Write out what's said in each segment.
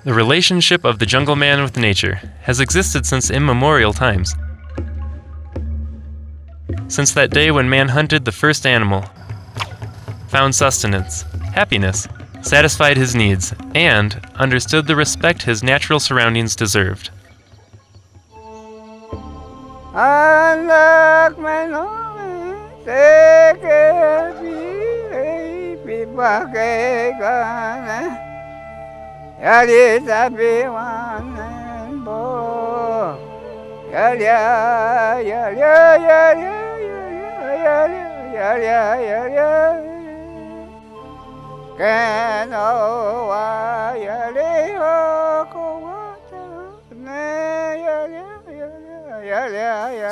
The relationship of the jungle man with nature has existed since immemorial times. Since that day when man hunted the first animal, found sustenance, happiness, satisfied his needs, and understood the respect his natural surroundings deserved.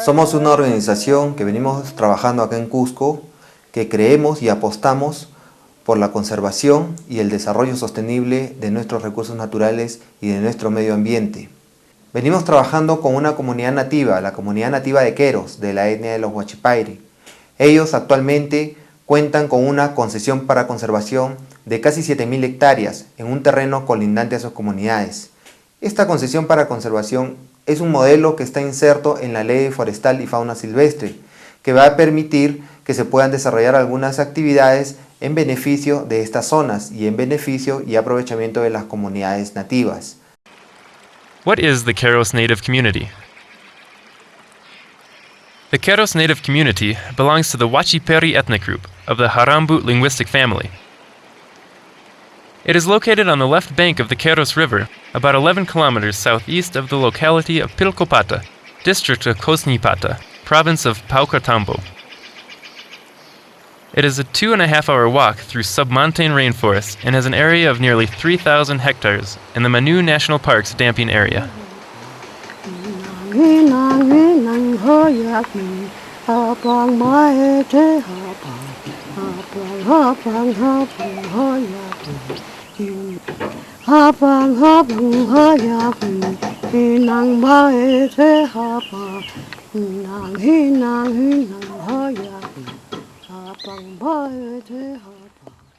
Somos una organización que venimos trabajando acá en Cusco, que creemos y apostamos por la conservación y el desarrollo sostenible de nuestros recursos naturales y de nuestro medio ambiente. Venimos trabajando con una comunidad nativa, la comunidad nativa de Keros, de la etnia de los Wachiperi. Ellos actualmente cuentan con una concesión para conservación de casi 7.000 hectáreas en un terreno colindante a sus comunidades. Esta concesión para conservación es un modelo que está inserto en la Ley Forestal y Fauna Silvestre, que va a permitir que se puedan desarrollar algunas actividades en beneficio de estas zonas y en beneficio y aprovechamiento de las comunidades nativas. What is the Keros Native Community? The Keros Native Community belongs to the Wachiperi ethnic group of the Harambut linguistic family. It is located on the left bank of the Keros River, about 11 kilometers southeast of the locality of Pilcopata, district of Kosnipata, province of Paucartambo. It is a 2.5-hour walk through submontane rainforest and has an area of nearly 3,000 hectares in the Manu National Park's damping area.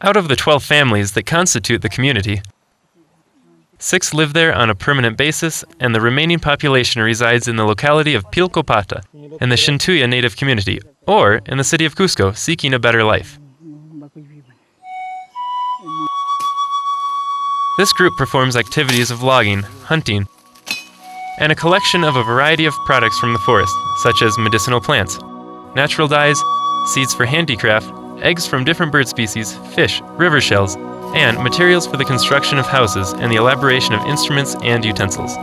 Out of the 12 families that constitute the community, 6 live there on a permanent basis, and the remaining population resides in the locality of Pilcopata and the Shintuya Native Community, or in the city of Cusco, seeking a better life. This group performs activities of logging, hunting, and a collection of a variety of products from the forest, such as medicinal plants, natural dyes, seeds for handicraft, eggs from different bird species, fish, river shells, and materials for the construction of houses and the elaboration of instruments and utensils.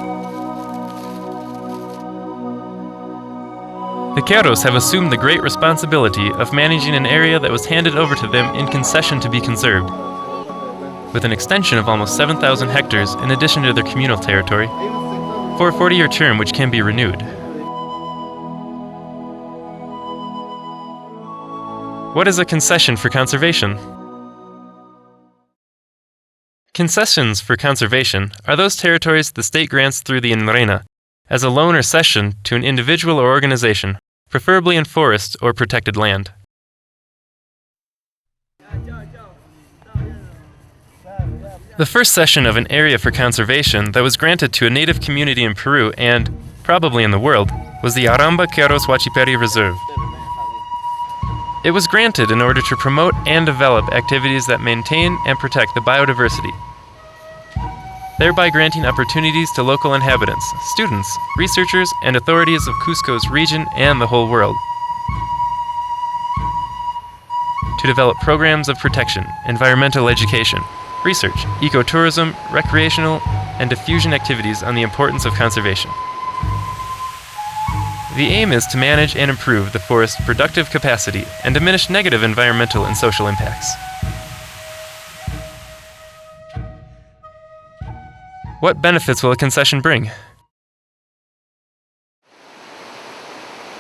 The Keros have assumed the great responsibility of managing an area that was handed over to them in concession to be conserved, with an extension of almost 7,000 hectares in addition to their communal territory, for a 40-year term which can be renewed. What is a concession for conservation? Concessions for conservation are those territories the state grants through the INRENA as a loan or cession to an individual or organization, preferably in forest or protected land. The first cession of an area for conservation that was granted to a native community in Peru and, probably in the world, was the Aramba Queros Wachiperi Reserve. It was granted in order to promote and develop activities that maintain and protect the biodiversity, thereby granting opportunities to local inhabitants, students, researchers, and authorities of Cusco's region and the whole world to develop programs of protection, environmental education, research, ecotourism, recreational, and diffusion activities on the importance of conservation. The aim is to manage and improve the forest's productive capacity and diminish negative environmental and social impacts. What benefits will a concession bring?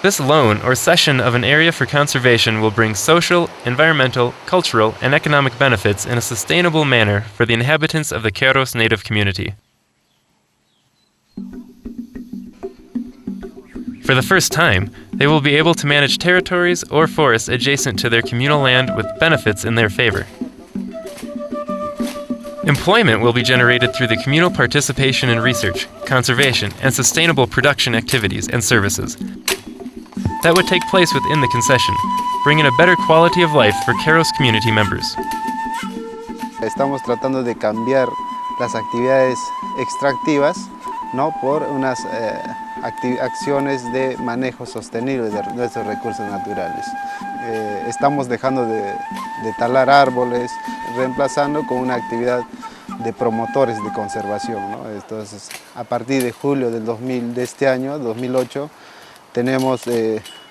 This loan or cession of an area for conservation will bring social, environmental, cultural, and economic benefits in a sustainable manner for the inhabitants of the Keros Native community. For the first time, they will be able to manage territories or forests adjacent to their communal land with benefits in their favor. Employment will be generated through the communal participation in research, conservation, and sustainable production activities and services that would take place within the concession, bringing a better quality of life for Keros community members. Estamos tratando de cambiar las actividades extractivas, ¿no?, por unas acciones de manejo sostenible de nuestros recursos naturales. Estamos dejando de talar árboles, reemplazando con una actividad de promotores de conservación, ¿no? Entonces, a partir de julio de este año, 2008, tenemos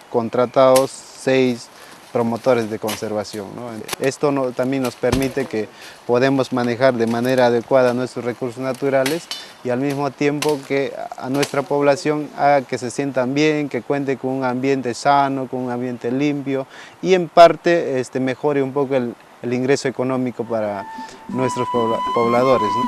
contratados 6 promotores de conservación, ¿no? Esto también nos permite que podemos manejar de manera adecuada nuestros recursos naturales y al mismo tiempo que a nuestra población haga que se sientan bien, que cuente con un ambiente sano, con un ambiente limpio y en parte mejore un poco el ingreso económico para nuestros pobladores, ¿no?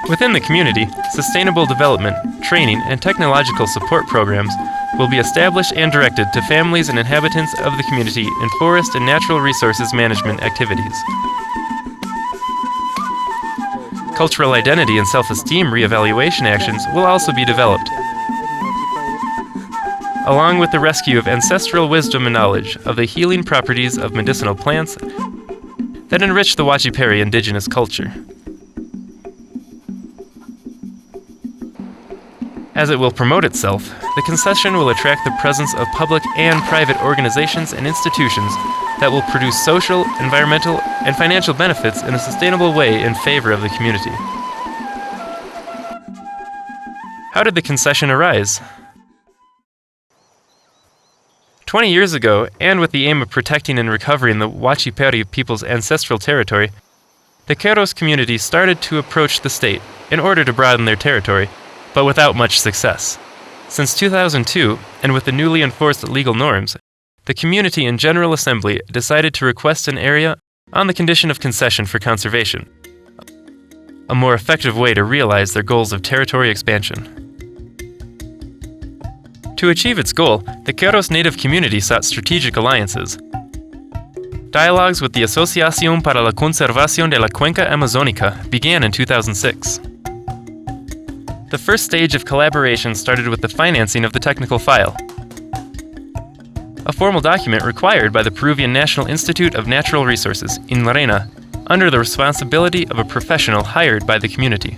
Within the community, sustainable development, training, and technological support programs will be established and directed to families and inhabitants of the community in forest and natural resources management activities. Cultural identity and self-esteem reevaluation actions will also be developed, along with the rescue of ancestral wisdom and knowledge of the healing properties of medicinal plants that enrich the Wachiperi indigenous culture. As it will promote itself, the concession will attract the presence of public and private organizations and institutions that will produce social, environmental, and financial benefits in a sustainable way in favor of the community. How did the concession arise? 20 years ago, and with the aim of protecting and recovering the Wachiperi people's ancestral territory, the Keros community started to approach the state in order to broaden their territory, but without much success. Since 2002, and with the newly enforced legal norms, the community and General Assembly decided to request an area on the condition of concession for conservation, a more effective way to realize their goals of territory expansion. To achieve its goal, the Keros native community sought strategic alliances. Dialogues with the Asociación para la Conservación de la Cuenca Amazónica began in 2006. The first stage of collaboration started with the financing of the technical file, a formal document required by the Peruvian National Institute of Natural Resources in Lorena, under the responsibility of a professional hired by the community.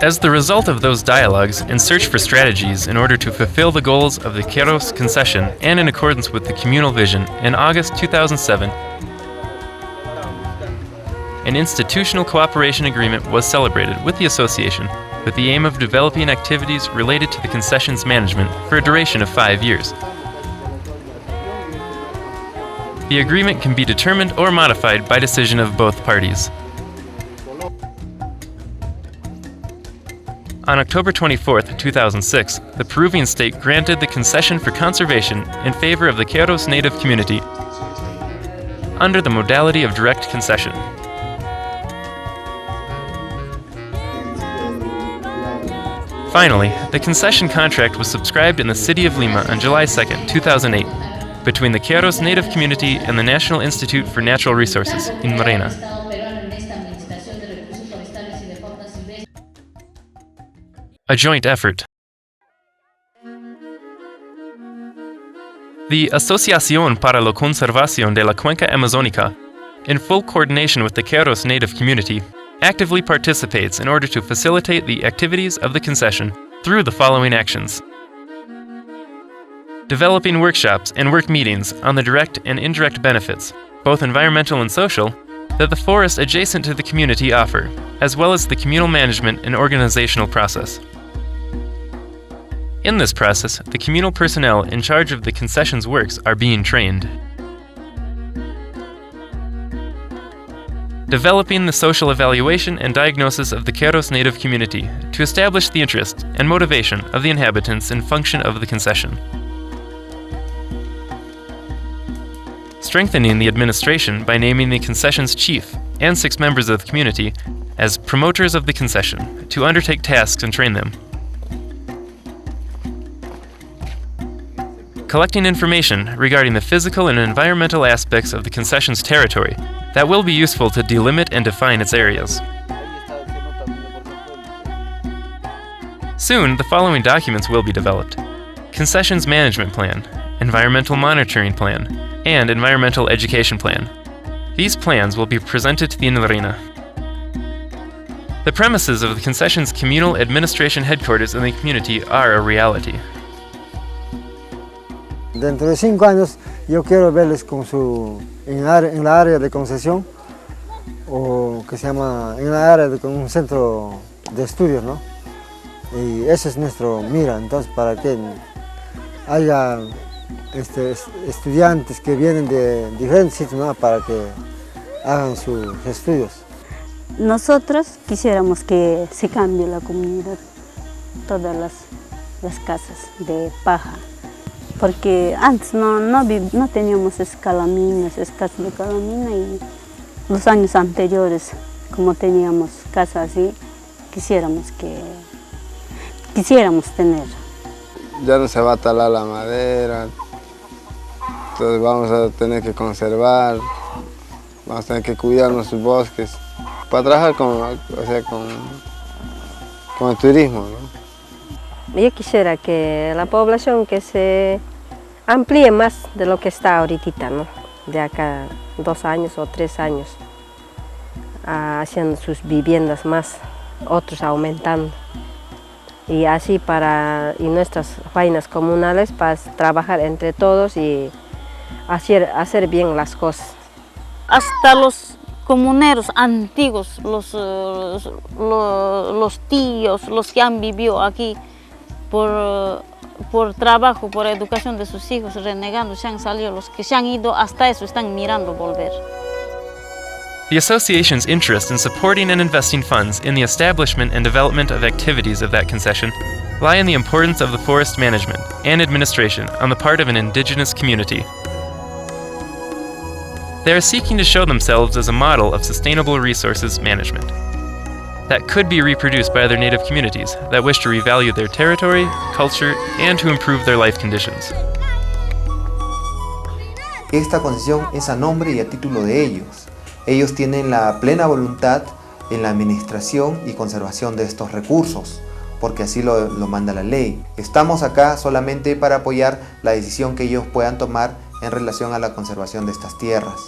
As the result of those dialogues and search for strategies in order to fulfill the goals of the Keros concession and in accordance with the communal vision, in August 2007, an institutional cooperation agreement was celebrated with the association with the aim of developing activities related to the concession's management for a duration of 5 years. The agreement can be determined or modified by decision of both parties. On October 24, 2006, the Peruvian state granted the concession for conservation in favor of the Keros native community under the modality of direct concession. Finally, the concession contract was subscribed in the city of Lima on July 2, 2008, between the Keros native community and the National Institute for Natural Resources in Lorena. A joint effort. The Asociación para la Conservación de la Cuenca Amazónica, in full coordination with the Keros native community, actively participates in order to facilitate the activities of the concession through the following actions: developing workshops and work meetings on the direct and indirect benefits, both environmental and social, that the forests adjacent to the community offer, as well as the communal management and organizational process. In this process, the communal personnel in charge of the concession's works are being trained. Developing the social evaluation and diagnosis of the Keros native community to establish the interest and motivation of the inhabitants in function of the concession. Strengthening the administration by naming the concession's chief and 6 members of the community as promoters of the concession to undertake tasks and train them. Collecting information regarding the physical and environmental aspects of the concession's territory that will be useful to delimit and define its areas. Soon, the following documents will be developed: Concessions Management Plan, Environmental Monitoring Plan, and Environmental Education Plan. These plans will be presented to the INLRINA. The premises of the concession's communal administration headquarters in the community are a reality. Dentro de 5 años yo quiero verles en la área de concesión, o que se llama en la área con un centro de estudios, ¿no? Y ese es nuestro mira, entonces para que haya estudiantes que vienen de diferentes sitios, ¿no? Para que hagan sus estudios. Nosotros quisiéramos que se cambie la comunidad, todas las casas de paja, porque antes no teníamos escalaminas, casas de calamina, y los años anteriores, como teníamos casas así, quisiéramos tener. Ya no se va a talar la madera, entonces vamos a tener que conservar, vamos a tener que cuidar nuestros bosques para trabajar con el turismo, ¿no? Yo quisiera que la población que se amplíe más de lo que está ahorita, ¿no? De acá 2 años o 3 años, haciendo sus viviendas más, otros aumentando. Y así y nuestras vainas comunales para trabajar entre todos y hacer bien las cosas. Hasta los comuneros antiguos, los tíos, los que han vivido aquí por trabajo, por educación de sus hijos, renegando, se han salido, los que se han ido hasta eso están mirando volver. The association's interest in supporting and investing funds in the establishment and development of activities of that concession lie in the importance of the forest management and administration on the part of an indigenous community. They are seeking to show themselves as a model of sustainable resources management that could be reproduced by other native communities that wish to revalue their territory, culture, and to improve their life conditions. Esta concesión es a nombre y a título de ellos. Ellos tienen la plena voluntad en la administración y conservación de estos recursos, porque así lo manda la ley. Estamos acá solamente para apoyar la decisión que ellos puedan tomar en relación a la conservación de estas tierras.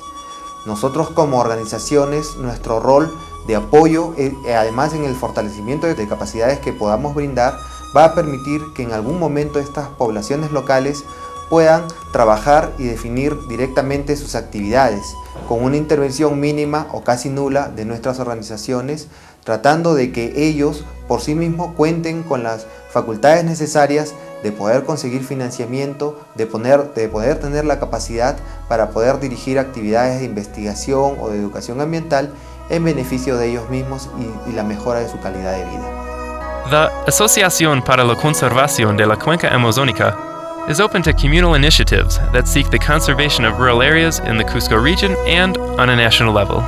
Nosotros como organizaciones, nuestro rol de apoyo, además en el fortalecimiento de capacidades que podamos brindar, va a permitir que en algún momento estas poblaciones locales puedan trabajar y definir directamente sus actividades, con una intervención mínima o casi nula de nuestras organizaciones, tratando de que ellos por sí mismos cuenten con las facultades necesarias de poder conseguir financiamiento, de poder tener la capacidad para poder dirigir actividades de investigación o de educación ambiental en beneficio de ellos mismos y la mejora de su calidad de vida. The Asociación para la Conservación de la Cuenca Amazónica is open to communal initiatives that seek the conservation of rural areas in the Cusco region and on a national level.